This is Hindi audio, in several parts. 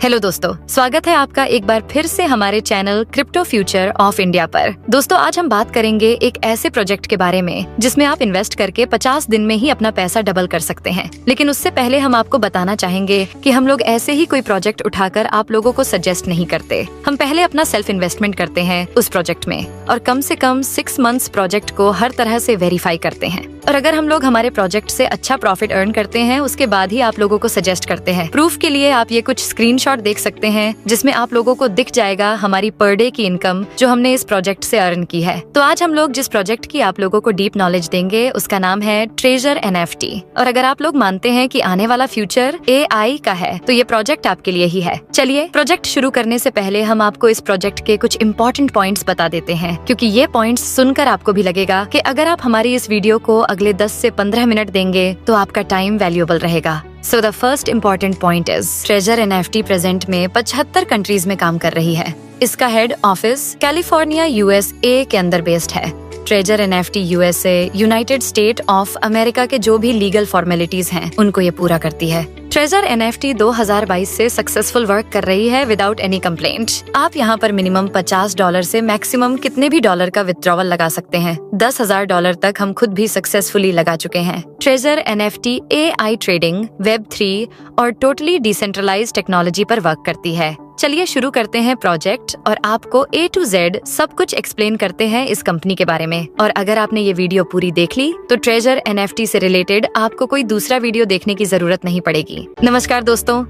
हेलो दोस्तों, स्वागत है आपका एक बार फिर से हमारे channel crypto future of India पर। दोस्तों, आज हम बात करेंगे एक ऐसे प्रोजेक्ट के बारे में जिसमें आप इन्वेस्ट करके 50 दिन में ही अपना पैसा डबल कर सकते हैं। लेकिन उससे पहले हम आपको बताना चाहेंगे कि हम लोग ऐसे ही कोई प्रोजेक्ट उठाकर आप लोगों को सजेस्ट नहीं करते। हम पहले अपना सेल्फ इन्वेस्टमेंट करते हैं उस प्रोजेक्ट में और कम से कम 6 मंथ्स प्रोजेक्ट को हर तरह से वेरीफाई करते हैं। और अगर हम लोग हमारे प्रोजेक्ट से अच्छा प्रॉफिट अर्न करते हैं उसके बाद ही आप लोगों को सजेस्ट करते हैं। प्रूफ के लिए आप ये कुछ स्क्रीनशॉट देख सकते हैं जिसमें आप लोगों को दिख जाएगा हमारी पर डे की इनकम जो हमने इस प्रोजेक्ट से अर्न की है। तो आज हम लोग जिस प्रोजेक्ट की आप लोगों को डीप नॉलेज देंगे उसका नाम है ट्रेजर NFT। और अगर आप लोग मानते हैं कि आने वाला फ्यूचर AI का है तो ये प्रोजेक्ट आपके लिए ही है। चलिए, प्रोजेक्ट शुरू करने से पहले हम आपको इस प्रोजेक्ट के कुछ इम्पोर्टेंट पॉइंट्स बता देते हैं, क्योंकि ये पॉइंट्स सुनकर आपको भी लगेगा कि अगर आप हमारी इस वीडियो को अगले 10 से 15 मिनट देंगे तो आपका टाइम वैल्यूएबल रहेगा। So the first important point is treasure NFT present में 75 कंट्रीज में काम कर रही है। इसका हेड ऑफिस कैलिफोर्निया USA के अंदर बेस्ड है। Treasure NFT USA United state of America के जो भी लीगल फॉर्मेलिटीज हैं उनको ये पूरा करती है। ट्रेजर NFT 2022 से सक्सेसफुल वर्क कर रही है विदाउट एनी कंप्लेंट। आप यहाँ पर मिनिमम $50 से मैक्सिमम कितने भी डॉलर का विथड्रॉवल लगा सकते हैं। $10,000 तक हम खुद भी सक्सेसफुली लगा चुके हैं। Treasure NFT AI trading, Web3 और टोटली डिसेंट्रलाइज्ड टेक्नोलॉजी पर वर्क करती है। चलिए शुरू करते हैं प्रोजेक्ट और आपको A to Z सब कुछ एक्सप्लेन करते हैं इस कंपनी के बारे में। और अगर आपने ये वीडियो पूरी देख ली तो ट्रेजर NFT से रिलेटेड आपको कोई दूसरा वीडियो देखने की जरूरत नहीं पड़ेगी। नमस्कार दोस्तों,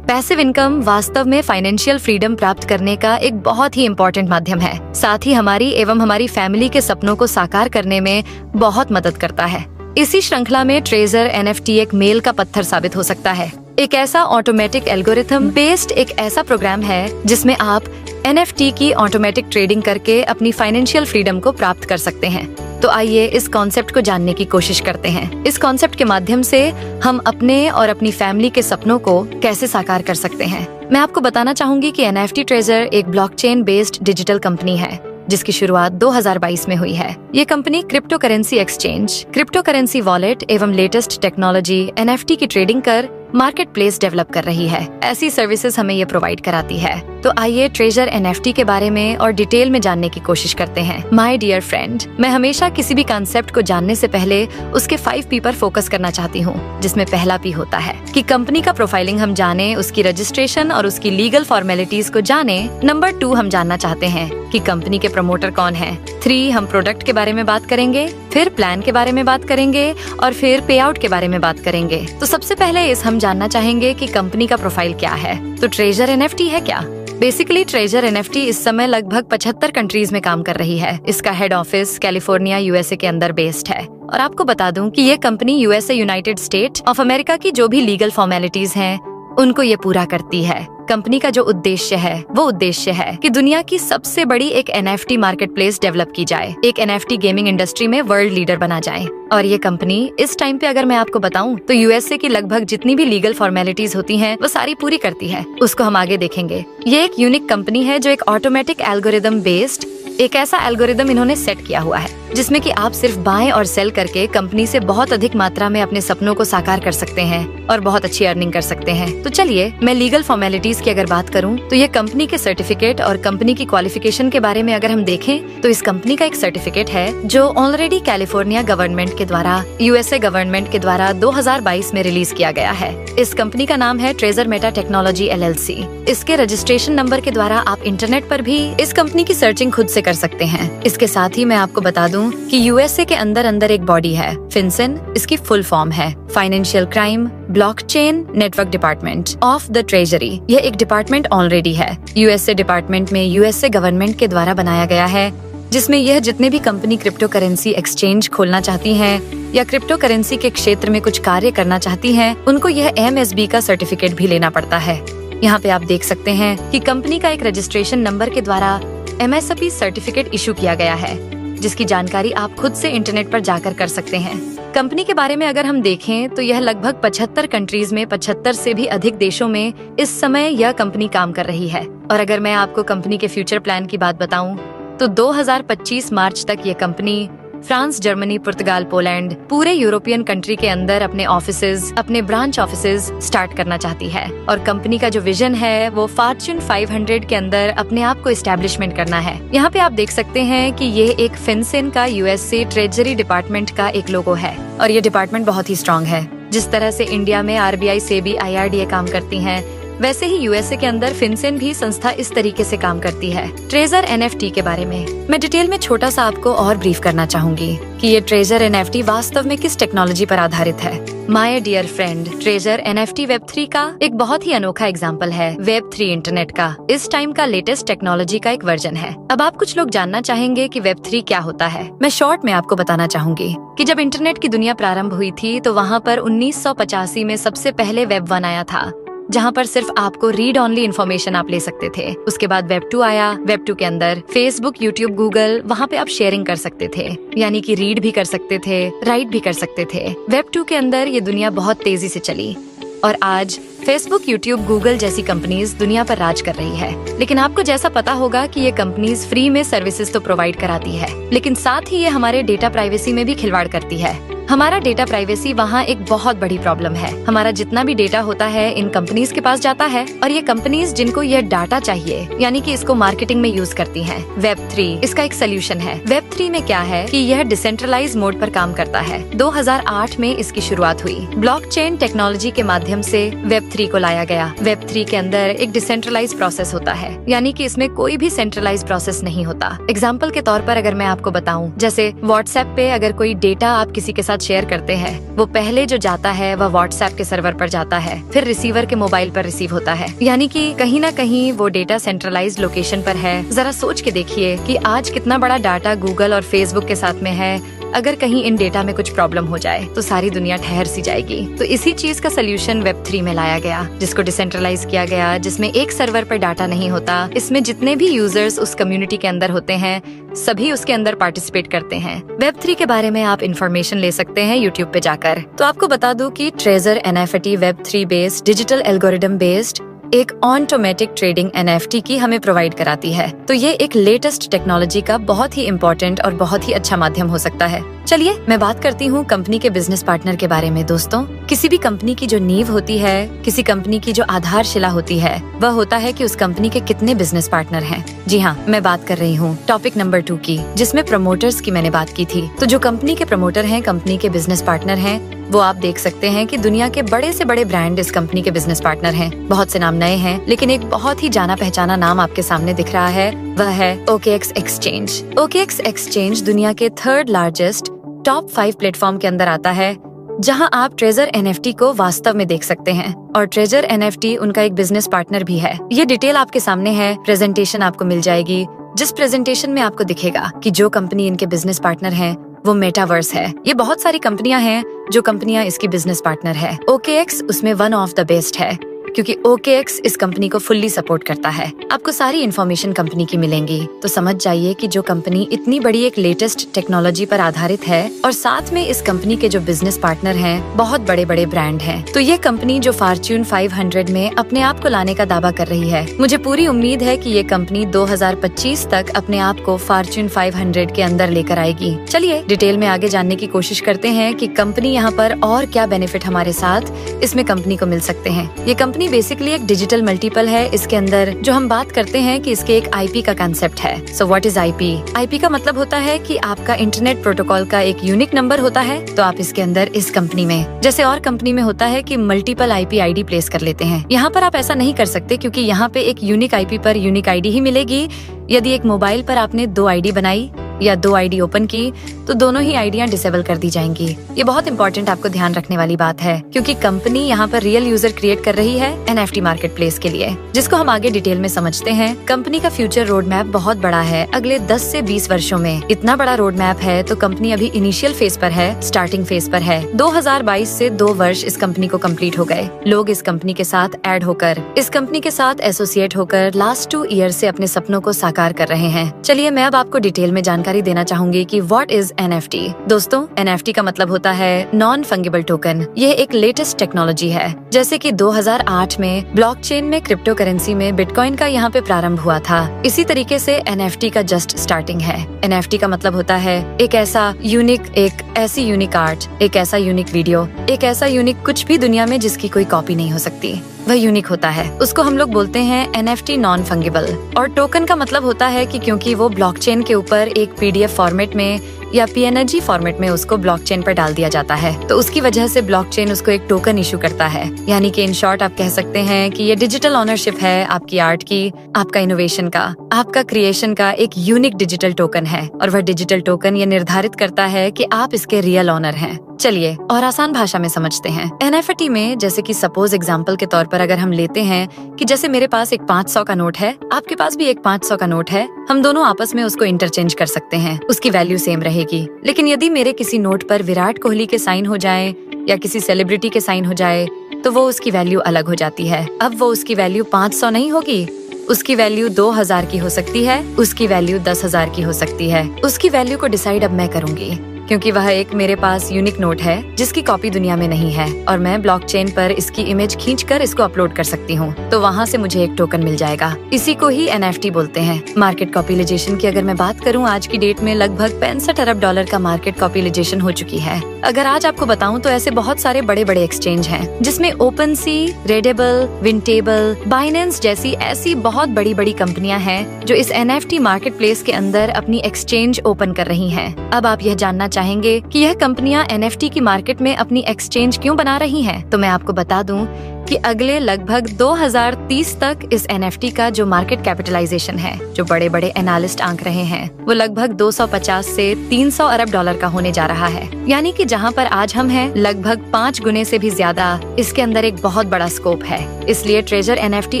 पैसिव इनकम वास्तव में फाइनेंशियल फ्रीडम प्राप्त करने का एक बहुत ही इम्पोर्टेंट माध्यम है। साथ ही हमारी एवं हमारी फैमिली के सपनों को साकार करने में बहुत मदद करता है। इसी श्रृंखला में ट्रेजर NFT एक मेल का पत्थर साबित हो सकता है। एक ऐसा ऑटोमेटिक एल्गोरिथम बेस्ड एक ऐसा प्रोग्राम है जिसमें आप NFT की ऑटोमेटिक ट्रेडिंग करके अपनी फाइनेंशियल फ्रीडम को प्राप्त कर सकते हैं। तो आइए इस कॉन्सेप्ट को जानने की कोशिश करते हैं। इस कॉन्सेप्ट के माध्यम से हम अपने और अपनी फैमिली के सपनों को कैसे साकार कर सकते हैं। मैं आपको बताना चाहूंगी कि NFT ट्रेजर एक ब्लॉकचेन बेस्ड डिजिटल कंपनी है जिसकी शुरुआत 2022 में हुई है। ये company crypto currency exchange, crypto currency wallet एवं लेटेस्ट टेक्नोलॉजी NFT की ट्रेडिंग कर मार्केट प्लेस डेवलप कर रही है। ऐसी सर्विसेज हमें ये प्रोवाइड कराती है। तो आइए ट्रेजर NFT के बारे में और डिटेल में जानने की कोशिश करते हैं। माय डियर फ्रेंड, मैं हमेशा किसी भी कॉन्सेप्ट को जानने से पहले उसके 5 P पर फोकस करना चाहती हूँ, जिसमें पहला P होता है कि कंपनी का प्रोफाइलिंग हम जाने, उसकी रजिस्ट्रेशन और उसकी लीगल फॉर्मेलिटीज को जाने। नंबर 2 हम जानना चाहते हैं कि कंपनी के प्रमोटर कौन है। 3 हम प्रोडक्ट के बारे में बात करेंगे, फिर प्लान के बारे में बात करेंगे और फिर पे आउट के बारे में बात करेंगे। तो सबसे पहले हम जानना चाहेंगे कि कंपनी का प्रोफाइल क्या है। तो ट्रेजर NFT है क्या? बेसिकली ट्रेजर NFT इस समय लगभग 75 कंट्रीज में काम कर रही है। इसका हेड ऑफिस कैलिफोर्निया USA के अंदर बेस्ड है। और आपको बता दूं कि ये company USA United state of America की जो भी लीगल फॉर्मेलिटीज हैं उनको ये पूरा करती है। कंपनी का जो उद्देश्य है वो उद्देश्य है कि दुनिया की सबसे बड़ी एक NFT मार्केट प्लेस डेवलप की जाए, एक NFT गेमिंग इंडस्ट्री में वर्ल्ड लीडर बना जाए। और ये कंपनी इस टाइम पे अगर मैं आपको बताऊं तो USA की लगभग जितनी भी लीगल फॉर्मेलिटीज होती हैं वो सारी पूरी करती है। उसको हम आगे देखेंगे। ये एक यूनिक कंपनी है जो एक ऑटोमेटिक एल्गोरिदम बेस्ड एक ऐसा एल्गोरिदम इन्होंने सेट किया हुआ है जिसमें कि आप सिर्फ बाय और सेल करके कंपनी से बहुत अधिक मात्रा में अपने सपनों को साकार कर सकते हैं और बहुत अच्छी अर्निंग कर सकते हैं। तो चलिए, मैं लीगल फॉर्मेलिटीज की अगर बात करूं तो ये कंपनी के सर्टिफिकेट और कंपनी की क्वालिफिकेशन के बारे में अगर हम देखें तो इस कंपनी का एक सर्टिफिकेट है जो ऑलरेडी कैलिफोर्निया गवर्नमेंट के द्वारा USA गवर्नमेंट के द्वारा 2022 में रिलीज किया गया है। इस कंपनी का नाम है ट्रेजर मेटा टेक्नोलॉजी LLC। इसके रजिस्ट्रेशन नंबर के द्वारा आप इंटरनेट पर भी इस कंपनी की सर्चिंग खुद से कर सकते हैं। इसके साथ ही मैं आपको बता दूं कि USA के अंदर एक बॉडी है FinCEN। इसकी फुल फॉर्म है financial crime blockchain network department of the treasury. यह एक डिपार्टमेंट ऑलरेडी है USA डिपार्टमेंट में USA गवर्नमेंट के द्वारा बनाया गया है, जिसमें यह जितने भी कंपनी क्रिप्टो करेंसी एक्सचेंज खोलना चाहती हैं या क्रिप्टो करेंसी के क्षेत्र में कुछ कार्य करना चाहती हैं उनको यह MSB का सर्टिफिकेट भी लेना पड़ता है। यहाँ पे आप देख सकते हैं कि कंपनी का एक रजिस्ट्रेशन नंबर के द्वारा MSB सर्टिफिकेट इशू किया गया है, जिसकी जानकारी आप खुद से इंटरनेट पर जाकर कर सकते हैं। कंपनी के बारे में अगर हम देखें तो यह लगभग 75 कंट्रीज में 75 से भी अधिक देशों में इस समय यह कंपनी काम कर रही है। और अगर मैं आपको कंपनी के फ्यूचर प्लान की बात बताऊं तो 2025 मार्च तक ये कंपनी फ्रांस, जर्मनी, पुर्तगाल, पोलैंड, पूरे यूरोपियन कंट्री के अंदर अपने ऑफिसेज, अपने ब्रांच ऑफिसेज स्टार्ट करना चाहती है। और कंपनी का जो विजन है वो फॉर्च्यून 500 के अंदर अपने आप को एस्टेब्लिशमेंट करना है। यहाँ पे आप देख सकते हैं कि ये एक फिनसेन का यूएसए ट्रेजरी डिपार्टमेंट का एक लोगो है और ये डिपार्टमेंट बहुत ही स्ट्रॉन्ग है। जिस तरह से इंडिया में आरबीआई, सेबी, आईआरडीए काम करती हैं, वैसे ही यूएसए के अंदर फिनसेन भी संस्था इस तरीके से काम करती है। ट्रेजर एनएफटी के बारे में मैं डिटेल में छोटा सा आपको और ब्रीफ करना चाहूंगी कि ये ट्रेजर एनएफटी वास्तव में किस टेक्नोलॉजी पर आधारित है। My dear friend, treasure NFT वेब3 का एक बहुत ही अनोखा एग्जाम्पल है। वेब3 इंटरनेट का इस टाइम का लेटेस्ट टेक्नोलॉजी का एक वर्जन है। अब आप कुछ लोग जानना चाहेंगे कि वेब3 क्या होता है। मैं शॉर्ट में आपको बताना चाहूंगी कि जब इंटरनेट की दुनिया प्रारंभ हुई थी तो वहाँ पर 1985 में सबसे पहले वेब 1 आया था, जहाँ पर सिर्फ आपको रीड ऑनली इन्फॉर्मेशन आप ले सकते थे। उसके बाद वेब 2 आया। वेब 2 के अंदर फेसबुक, यूट्यूब, गूगल, वहाँ पे आप शेयरिंग कर सकते थे, यानी कि रीड भी कर सकते थे, राइट भी कर सकते थे। वेब 2 के अंदर ये दुनिया बहुत तेजी से चली और आज फेसबुक, यूट्यूब, गूगल जैसी कंपनीज दुनिया पर राज कर रही है। लेकिन आपको जैसा पता होगा कि ये कंपनीज फ्री में सर्विसेज तो प्रोवाइड कराती है, लेकिन साथ ही ये हमारे डेटा प्राइवेसी में भी खिलवाड़ करती है। हमारा डेटा प्राइवेसी वहाँ एक बहुत बड़ी प्रॉब्लम है। हमारा जितना भी डेटा होता है इन कंपनीज के पास जाता है और ये कंपनीज जिनको ये डाटा चाहिए, यानी कि इसको मार्केटिंग में यूज करती हैं। वेब 3 इसका एक सोल्यूशन है। वेब 3 में क्या है कि यह डिसेंट्रलाइज मोड पर काम करता है। 2008 में इसकी शुरुआत हुई। ब्लॉकचेन टेक्नोलॉजी के माध्यम से वेब 3 को लाया गया। वेब 3 के अंदर एक डिसेंट्रलाइज प्रोसेस होता है, यानी कि इसमें कोई भी सेंट्रलाइज प्रोसेस नहीं होता। एग्जाम्पल के तौर पर अगर मैं आपको बताऊं, जैसे व्हाट्सएप पे अगर कोई डेटा आप किसी के साथ शेयर करते हैं, वो पहले जो जाता है वह व्हाट्सएप के सर्वर पर जाता है, फिर रिसीवर के मोबाइल पर रिसीव होता है, यानी कि कहीं ना कहीं वो डेटा सेंट्रलाइज्ड लोकेशन पर है। जरा सोच के देखिए कि आज कितना बड़ा डाटा गूगल और फेसबुक के साथ में है। अगर कहीं इन डेटा में कुछ प्रॉब्लम हो जाए तो सारी दुनिया ठहर सी जाएगी। तो इसी चीज का सोल्यूशन वेब 3 में लाया गया, जिसको डिसेंट्रलाइज किया गया, जिसमें एक सर्वर पर डाटा नहीं होता। इसमें जितने भी यूजर्स उस कम्युनिटी के अंदर होते हैं सभी उसके अंदर पार्टिसिपेट करते हैं। वेब 3 के बारे में आप इन्फॉर्मेशन ले सकते हैं यूट्यूब पे जाकर। तो आपको बता दूं कि treasure NFT web 3 based digital algorithm based एक ऑटोमेटिक ट्रेडिंग एनएफटी की हमें प्रोवाइड कराती है। तो ये एक लेटेस्ट टेक्नोलॉजी का बहुत ही इम्पोर्टेंट और बहुत ही अच्छा माध्यम हो सकता है। चलिए मैं बात करती हूँ कंपनी के बिजनेस पार्टनर के बारे में। दोस्तों, किसी भी कंपनी की जो नींव होती है, किसी कंपनी की जो आधारशिला होती है, वह होता है कि उस कंपनी के कितने बिजनेस पार्टनर हैं। जी हाँ, मैं बात कर रही हूँ टॉपिक नंबर 2 की, जिसमें प्रमोटर्स की मैंने बात की थी। तो जो कंपनी के प्रमोटर हैं, कंपनी के बिजनेस पार्टनर हैं, वो आप देख सकते हैं कि दुनिया के बड़े से बड़े ब्रांड इस कंपनी के बिजनेस पार्टनर हैं। बहुत से नाम नए हैं, लेकिन एक बहुत ही जाना पहचाना नाम आपके सामने दिख रहा है, वह है OKX एक्सचेंज। OKX एक्सचेंज दुनिया के 3rd लार्जेस्ट टॉप 5 प्लेटफॉर्म के अंदर आता है, जहां आप ट्रेजर एनएफटी को वास्तव में देख सकते हैं। और ट्रेजर एनएफटी उनका एक बिजनेस पार्टनर भी है। ये डिटेल आपके सामने है, प्रेजेंटेशन आपको मिल जाएगी, जिस प्रेजेंटेशन में आपको दिखेगा कि जो कंपनी इनके बिजनेस पार्टनर है वो मेटावर्स है। ये बहुत सारी कंपनियां हैं जो कंपनियां इसकी बिजनेस पार्टनर है। OKX उसमें वन ऑफ द बेस्ट है, क्योंकि OKX इस कंपनी को फुल्ली सपोर्ट करता है। आपको सारी इन्फॉर्मेशन कंपनी की मिलेंगी, तो समझ जाइए कि जो कंपनी इतनी बड़ी एक लेटेस्ट टेक्नोलॉजी पर आधारित है और साथ में इस कंपनी के जो बिजनेस पार्टनर हैं बहुत बड़े बड़े ब्रांड हैं। तो ये कंपनी जो फॉर्च्यून 500 में अपने आप को लाने का दावा कर रही है, मुझे पूरी उम्मीद है कि ये कंपनी 2025 तक अपने आप को फॉर्च्यून 500 के अंदर लेकर आएगी। चलिए डिटेल में आगे जानने की कोशिश करते हैं कि कंपनी यहाँ पर और क्या बेनिफिट हमारे साथ इसमें कंपनी को मिल सकते हैं। ये कंपनी बेसिकली एक डिजिटल मल्टीपल है। इसके अंदर जो हम बात करते हैं कि इसके एक आईपी का कंसेप्ट है। So what is IP? IP का मतलब होता है कि आपका इंटरनेट प्रोटोकॉल का एक यूनिक नंबर होता है। तो आप इसके अंदर इस कंपनी में, जैसे और कंपनी में होता है कि मल्टीपल आईपी आईडी प्लेस कर लेते हैं, यहाँ पर आप ऐसा नहीं कर सकते, क्योंकि यहाँ पे एक यूनिक आईपी पर यूनिक आईडी ही मिलेगी। यदि एक मोबाइल पर आपने 2 आईडी बनाई या 2 आईडी ओपन की तो दोनों ही आईडियां डिसेबल कर दी जाएंगी। ये बहुत इंपॉर्टेंट आपको ध्यान रखने वाली बात है, क्योंकि कंपनी यहाँ पर रियल यूजर क्रिएट कर रही है एनएफटी मार्केट प्लेस के लिए, जिसको हम आगे डिटेल में समझते हैं। कंपनी का फ्यूचर रोड मैप बहुत बड़ा है। अगले 10 से 20 वर्षों में इतना बड़ा रोड मैप है, तो कंपनी अभी इनिशियल फेज पर है, स्टार्टिंग फेज पर है। 2022 से 2 वर्ष इस कंपनी को कंप्लीट हो गए। लोग इस कंपनी के साथ ऐड होकर, इस कंपनी के साथ एसोसिएट होकर लास्ट 2 ईयर से अपने सपनों को साकार कर रहे हैं। चलिए मैं अब आपको डिटेल में जानकारी जानकारी देना चाहूंगी कि व्हाट इज NFT। दोस्तों, NFT का मतलब होता है नॉन फंगिबल टोकन। यह एक लेटेस्ट टेक्नोलॉजी है। जैसे कि 2008 में ब्लॉकचेन में क्रिप्टो करेंसी में बिटकॉइन का यहाँ पे प्रारंभ हुआ था, इसी तरीके से NFT का जस्ट स्टार्टिंग है। NFT का मतलब होता है एक ऐसा यूनिक, एक ऐसी यूनिक आर्ट, एक ऐसा यूनिक वीडियो, एक ऐसा यूनिक कुछ भी दुनिया में जिसकी कोई कॉपी नहीं हो सकती, वह यूनिक होता है। उसको हम लोग बोलते हैं NFT नॉन फंगिबल। और टोकन का मतलब होता है कि क्योंकि वो ब्लॉकचेन के ऊपर एक PDF फॉर्मेट में या PNG फॉर्मेट में उसको ब्लॉकचेन पर डाल दिया जाता है, तो उसकी वजह से ब्लॉकचेन उसको एक टोकन इशू करता है। यानी कि इन शॉर्ट आप कह सकते हैं कि ये डिजिटल ऑनरशिप है आपकी आर्ट की, आपका इनोवेशन का, आपका क्रिएशन का एक यूनिक डिजिटल टोकन है। और वह डिजिटल टोकन ये निर्धारित करता है कि आप इसके रियल ऑनर हैं। चलिए और आसान भाषा में समझते हैं। NFT में जैसे कि सपोज एग्जांपल के तौर पर अगर हम लेते हैं कि जैसे मेरे पास एक 500 का नोट है, आपके पास भी एक 500 का नोट है, हम दोनों आपस में उसको इंटरचेंज कर सकते हैं, उसकी वैल्यू सेम रहेगी। लेकिन यदि मेरे किसी नोट पर विराट कोहली के साइन हो जाए या किसी सेलिब्रिटी के साइन हो जाए तो वो उसकी वैल्यू अलग हो जाती है। अब वो उसकी वैल्यू 500 नहीं होगी, उसकी वैल्यू 2000 की हो सकती है, उसकी वैल्यू 10,000 की हो सकती है। उसकी वैल्यू को डिसाइड अब मैं करूंगी, क्योंकि वह एक मेरे पास यूनिक नोट है जिसकी कॉपी दुनिया में नहीं है और मैं ब्लॉकचेन पर इसकी इमेज खींचकर इसको अपलोड कर सकती हूँ, तो वहाँ से मुझे एक टोकन मिल जाएगा। इसी को ही NFT बोलते हैं। मार्केट कैपिटलाइजेशन की अगर मैं बात करूँ, आज की डेट में लगभग 65 अरब डॉलर का मार्केट कैपिटलाइजेशन हो चुकी है। अगर आज आपको बताऊँ तो ऐसे बहुत सारे बड़े बड़े एक्सचेंज हैं जिसमें OpenSea, रेडेबल, विंटेबल, बाइनेंस जैसी ऐसी बहुत बड़ी बड़ी कंपनियां हैं जो इस NFT मार्केट प्लेस के अंदर अपनी एक्सचेंज ओपन कर रही हैं। अब आप यह जानना चाहेंगे कि यह कंपनियां NFT की मार्केट में अपनी एक्सचेंज क्यों बना रही हैं? तो मैं आपको बता दूं कि अगले लगभग 2030 तक इस NFT का जो मार्केट कैपिटलाइजेशन है, जो बड़े बड़े एनालिस्ट आंक रहे हैं, वो लगभग 250 से 300 अरब डॉलर का होने जा रहा है। यानी कि जहां पर आज हम हैं, लगभग 5 गुने से भी ज्यादा इसके अंदर एक बहुत बड़ा स्कोप है। इसलिए ट्रेजर NFT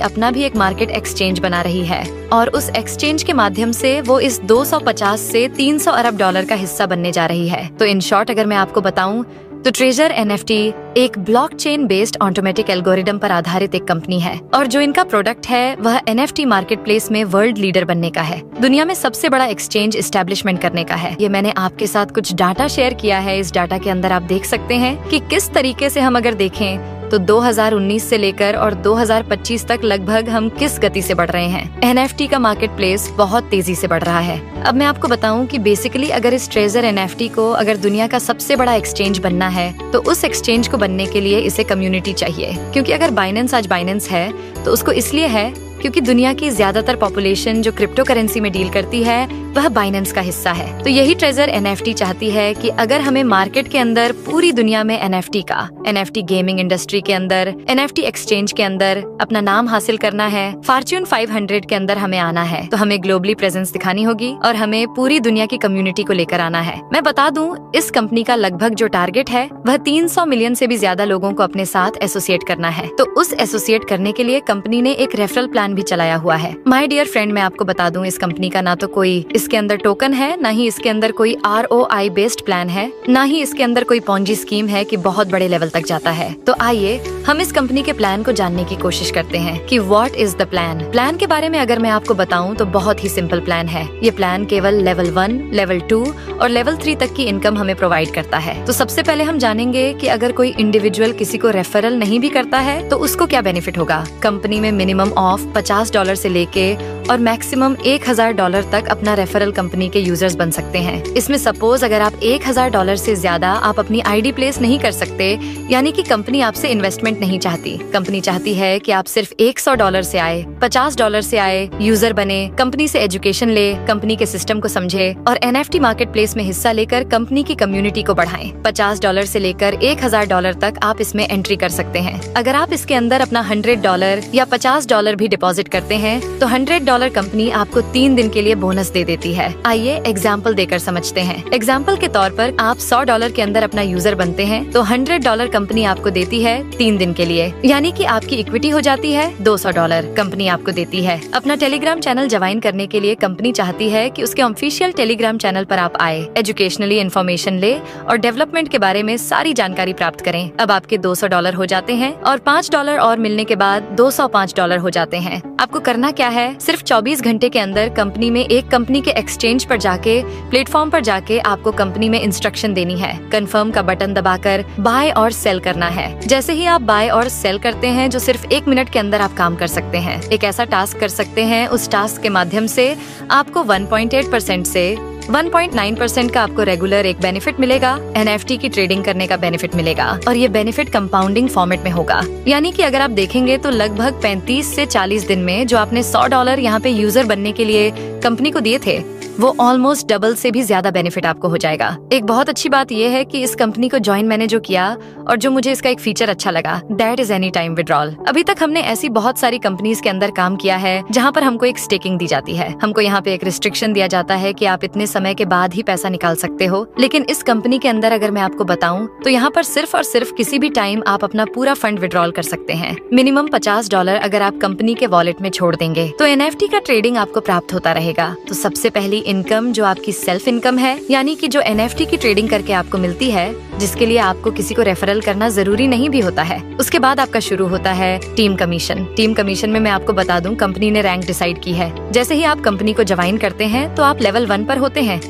अपना भी एक मार्केट एक्सचेंज बना रही है और उस एक्सचेंज के माध्यम से वो इस 250 से 300 अरब डॉलर का हिस्सा बनने जा रही है। तो इन शॉर्ट अगर मैं आपको बताऊं तो ट्रेजर NFT एक ब्लॉकचेन बेस्ड ऑटोमेटिक एल्गोरिदम पर आधारित एक कंपनी है और जो इनका प्रोडक्ट है वह NFT मार्केट प्लेस में वर्ल्ड लीडर बनने का है, दुनिया में सबसे बड़ा एक्सचेंज एस्टेब्लिशमेंट करने का है। ये मैंने आपके साथ कुछ डाटा शेयर किया है। इस डाटा के अंदर आप देख सकते हैं कि किस तरीके से हम अगर देखें तो 2019 से लेकर और 2025 तक लगभग हम किस गति से बढ़ रहे हैं। NFT का मार्केट प्लेस बहुत तेजी से बढ़ रहा है। अब मैं आपको बताऊं कि बेसिकली अगर इस ट्रेजर NFT को अगर दुनिया का सबसे बड़ा एक्सचेंज बनना है तो उस एक्सचेंज को बनने के लिए इसे कम्युनिटी चाहिए। क्योंकि अगर बाइनेंस आज बाइनेंस है तो उसको इसलिए है क्योंकि दुनिया की ज्यादातर पॉपुलेशन जो क्रिप्टो करेंसी में डील करती है वह बाइनेंस का हिस्सा है। तो यही ट्रेजर NFT चाहती है कि अगर हमें मार्केट के अंदर पूरी दुनिया में NFT गेमिंग इंडस्ट्री के अंदर, NFT एक्सचेंज के अंदर अपना नाम हासिल करना है, फॉर्च्यून 500 के अंदर हमें आना है, तो हमें ग्लोबली प्रेजेंस दिखानी होगी और हमें पूरी दुनिया की कम्युनिटी को लेकर आना है। मैं बता दूं, इस कंपनी का लगभग जो टारगेट है वह 300 मिलियन से भी ज्यादा लोगों को अपने साथ एसोसिएट करना है। तो उस एसोसिएट करने के लिए कंपनी ने एक रेफरल प्लान भी चलाया हुआ है। माय डियर फ्रेंड, मैं आपको बता दूं, इस कंपनी का ना तो कोई इसके अंदर टोकन है, ना ही इसके अंदर कोई ROI बेस्ड प्लान है, ना ही इसके अंदर कोई पॉन्जी स्कीम है कि बहुत बड़े लेवल तक जाता है। तो आइए हम इस कंपनी के प्लान को जानने की कोशिश करते हैं कि what is the plan. Plan के बारे में अगर मैं आपको बताऊं तो बहुत ही सिंपल प्लान है। ये प्लान केवल लेवल 1, लेवल 2 और लेवल 3 तक की इनकम हमें प्रोवाइड करता है। तो सबसे पहले हम जानेंगे कि अगर कोई इंडिविजुअल किसी को रेफरल नहीं भी करता है तो उसको क्या बेनिफिट होगा। कंपनी में मिनिमम ऑफ $50 से लेके और मैक्सिमम $1000 तक अपना रेफरल कंपनी के यूजर्स बन सकते हैं। इसमें सपोज अगर आप $1000 से ज्यादा आप अपनी ID प्लेस नहीं कर सकते, यानी कि कंपनी आपसे इन्वेस्टमेंट नहीं चाहती। कंपनी चाहती है कि आप सिर्फ $100 से आए, $50 से आए, यूजर बने, कंपनी से एजुकेशन ले, कंपनी के सिस्टम को समझे और NFT मार्केट प्लेस में हिस्सा लेकर कंपनी की कम्युनिटी को बढ़ाएं। $50 से लेकर $1000 तक आप इसमें एंट्री कर सकते हैं। अगर आप इसके अंदर अपना $100 या $50 भी डिपॉजिट करते हैं तो $100 कंपनी आपको 3 दिन के लिए बोनस दे देती है। आइए एग्जाम्पल देकर समझते हैं। एग्जाम्पल के तौर पर आप $100 के अंदर अपना यूजर बनते हैं तो $100 कंपनी आपको देती है 3 दिन के लिए, यानी कि आपकी इक्विटी हो जाती है $200 कंपनी आपको देती है। अपना टेलीग्राम चैनल ज्वाइन करने के लिए कंपनी चाहती है कि उसके ऑफिशियल टेलीग्राम चैनल पर आप आए, एजुकेशनली इन्फॉर्मेशन ले और डेवलपमेंट के बारे में सारी जानकारी प्राप्त करें। अब आपके $200 हो जाते हैं और $5 और मिलने के बाद $205 हो जाते हैं। आपको करना क्या है, सिर्फ 24 घंटे के अंदर कंपनी में एक कंपनी के एक्सचेंज पर जाके, प्लेटफॉर्म पर जाके आपको कंपनी में इंस्ट्रक्शन देनी है। कंफर्म का बटन दबाकर बाय और सेल करना है। जैसे ही आप बाय और सेल करते हैं, जो सिर्फ 1 मिनट के अंदर आप काम कर सकते हैं, एक ऐसा टास्क कर सकते हैं, उस टास्क के माध्यम से आपको 1.8% से 1.9% का आपको रेगुलर एक बेनिफिट मिलेगा। NFT की ट्रेडिंग करने का बेनिफिट मिलेगा और ये बेनिफिट कंपाउंडिंग फॉर्मेट में होगा। यानी कि अगर आप देखेंगे तो लगभग 35 से 40 दिन में जो आपने $100 यहाँ पे यूजर बनने के लिए कंपनी को दिए थे, वो ऑलमोस्ट डबल से भी ज्यादा बेनिफिट आपको हो जाएगा। एक बहुत अच्छी बात यह है कि इस कंपनी को ज्वाइन मैंने जो किया और जो मुझे इसका एक फीचर अच्छा लगा, that is any time withdrawal. अभी तक हमने ऐसी बहुत सारी कंपनीज के अंदर काम किया है जहाँ पर हमको एक स्टेकिंग दी जाती है, हमको यहाँ पे एक रिस्ट्रिक्शन दिया जाता है कि आप इतने समय के बाद ही पैसा निकाल सकते हो। लेकिन इस कंपनी के अंदर अगर मैं आपको बताऊं तो यहाँ पर सिर्फ और सिर्फ किसी भी टाइम आप अपना पूरा फंड विड्रॉल कर सकते हैं। मिनिमम $50 अगर आप कंपनी के वॉलेट में छोड़ देंगे तो NFT का ट्रेडिंग आपको प्राप्त होता रहेगा। तो सबसे पहली इनकम जो आपकी सेल्फ इनकम है, यानी कि जो NFT की ट्रेडिंग करके आपको मिलती है, जिसके लिए आपको किसी को रेफरल करना जरूरी नहीं भी होता है। उसके बाद आपका शुरू होता है टीम कमीशन। टीम कमीशन में मैं आपको बता दूं, कंपनी ने रैंक डिसाइड की है। जैसे ही आप कंपनी को ज्वाइन करते हैं तो आप लेवल 1 पर होते हैं,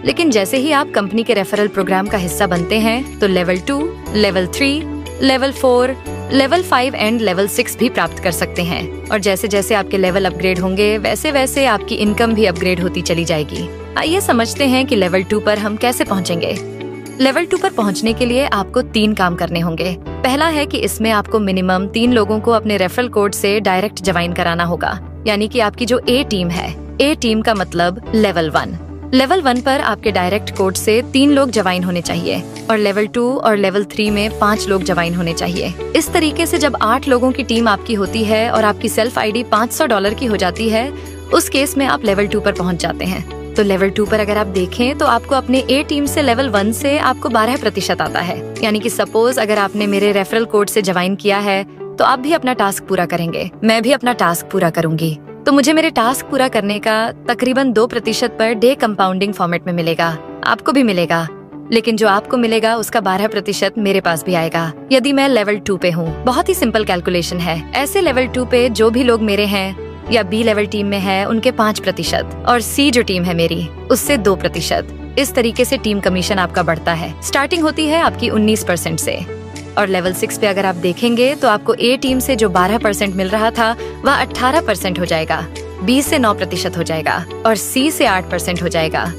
लेकिन जैसे ही आप कंपनी के रेफरल प्रोग्राम का हिस्सा बनते हैं तो level 2, level 3, level 4, level 5 and level 6 भी प्राप्त कर सकते हैं। और जैसे जैसे आपके लेवल अपग्रेड होंगे, वैसे वैसे आपकी इनकम भी अपग्रेड होती चली जाएगी। आइए समझते हैं कि लेवल 2 पर हम कैसे पहुंचेंगे। लेवल 2 पर पहुंचने के लिए आपको 3 काम करने होंगे। पहला है कि इसमें आपको मिनिमम 3 लोगों को अपने रेफरल कोड से डायरेक्ट ज्वाइन कराना होगा, यानी कि आपकी जो A टीम है, A टीम का मतलब लेवल 1। लेवल 1 पर आपके डायरेक्ट कोड से 3 लोग ज्वाइन होने चाहिए और लेवल 2 और लेवल 3 में 5 लोग ज्वाइन होने चाहिए। इस तरीके से जब 8 लोगों की टीम आपकी होती है और आपकी सेल्फ ID $500 की हो जाती है, उस केस में आप लेवल 2 पर पहुंच जाते हैं। तो लेवल 2 पर अगर आप देखें तो आपको अपने A टीम से लेवल 1 से आपको 12% आता है। यानी कि सपोज अगर आपने मेरे रेफरल कोड से ज्वाइन किया है तो आप भी अपना टास्क पूरा करेंगे, मैं भी अपना टास्क पूरा करूंगी, तो मुझे मेरे टास्क पूरा करने का तकरीबन 2% पर डे कंपाउंडिंग फॉर्मेट में मिलेगा। आपको भी मिलेगा, लेकिन जो आपको मिलेगा उसका 12% मेरे पास भी आएगा यदि मैं लेवल 2 पे हूँ। बहुत ही सिंपल कैलकुलेशन है। ऐसे लेवल 2 पे जो भी लोग मेरे हैं या B लेवल टीम में है, उनके 5% और C जो टीम है मेरी, उससे 2%। इस तरीके से टीम कमीशन आपका बढ़ता है। स्टार्टिंग होती है आपकी 19% से और लेवल 6 पे अगर आप देखेंगे तो आपको A टीम से जो 12% मिल रहा था वह 18% हो जाएगा, B से 9% हो जाएगा और C से 8% हो जाएगा।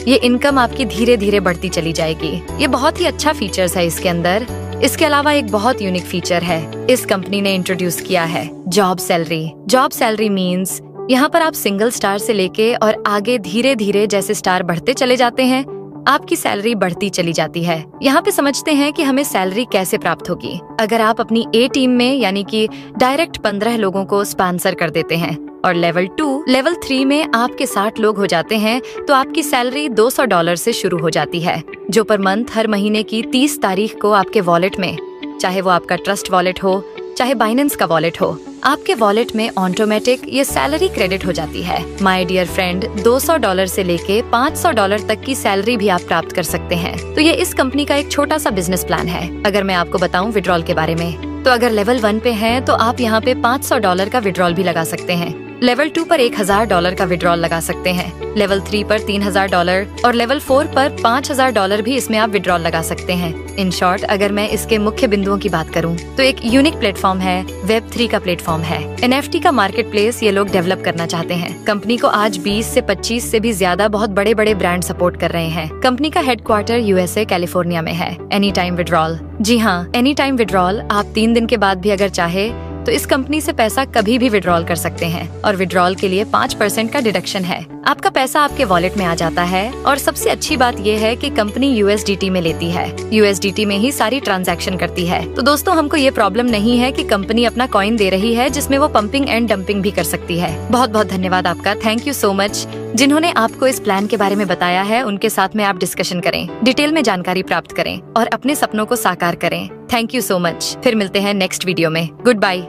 ये इनकम आपकी धीरे धीरे बढ़ती चली जाएगी। ये बहुत ही अच्छा फीचर्स है इसके अंदर। इसके अलावा एक बहुत यूनिक फीचर है, इस कंपनी ने इंट्रोड्यूस किया है job salary. Job salary means यहाँ पर आप सिंगल स्टार से लेके और आगे धीरे धीरे जैसे स्टार बढ़ते चले जाते हैं, आपकी सैलरी बढ़ती चली जाती है। यहाँ पे समझते हैं कि हमें सैलरी कैसे प्राप्त होगी। अगर आप अपनी A टीम में यानी कि डायरेक्ट 15 लोगों को स्पॉन्सर कर देते हैं और लेवल 2, लेवल 3 में आपके 60 लोग हो जाते हैं, तो आपकी सैलरी $200 से शुरू हो जाती है, जो पर मंथ हर महीने की 30 तारीख को आपके वॉलेट में, चाहे वो आपका ट्रस्ट वॉलेट हो चाहे बाइनेंस का वॉलेट हो, आपके वॉलेट में ऑटोमेटिक ये सैलरी क्रेडिट हो जाती है। माय डियर फ्रेंड, $200 से लेके $500 तक की सैलरी भी आप प्राप्त कर सकते हैं। तो ये इस कंपनी का एक छोटा सा बिजनेस प्लान है। अगर मैं आपको बताऊं विड्रॉल के बारे में, तो अगर लेवल 1 पे हैं तो आप यहाँ पे $500 का विड्रॉल भी लगा सकते हैं। लेवल 2 पर $1000 का विड्रॉल लगा सकते हैं। लेवल 3 पर $3000 और लेवल 4 पर $5000 भी इसमें आप विड्रॉल लगा सकते हैं। इन शॉर्ट, अगर मैं इसके मुख्य बिंदुओं की बात करूं तो एक यूनिक प्लेटफॉर्म है, Web3 का प्लेटफॉर्म है। NFT का मार्केट प्लेस ये लोग डेवलप करना चाहते हैं। कंपनी को आज 20 से 25 से भी ज्यादा बहुत बड़े बड़े ब्रांड सपोर्ट कर रहे हैं। कंपनी का हेडक्वार्टर USA कैलिफोर्निया में है। एनी टाइम विड्रॉल, जी हाँ, एनी टाइम विड्रॉल। आप 3 दिन के बाद भी अगर चाहे तो इस कंपनी से पैसा कभी भी विड्रॉल कर सकते हैं और विड्रॉल के लिए 5% का डिडक्शन है। आपका पैसा आपके वॉलेट में आ जाता है और सबसे अच्छी बात यह है कि कंपनी USDT में लेती है, USDT में ही सारी ट्रांजैक्शन करती है। तो दोस्तों, हमको ये प्रॉब्लम नहीं है कि कंपनी अपना कॉइन दे रही है जिसमें वो पंपिंग एंड डंपिंग भी कर सकती है। बहुत बहुत धन्यवाद आपका, थैंक यू सो मच। जिन्होंने आपको इस प्लान के बारे में बताया है, उनके साथ में आप डिस्कशन करें, डिटेल में जानकारी प्राप्त करें और अपने सपनों को साकार करें। Thank you so much. फिर मिलते हैं नेक्स्ट वीडियो में। Good bye.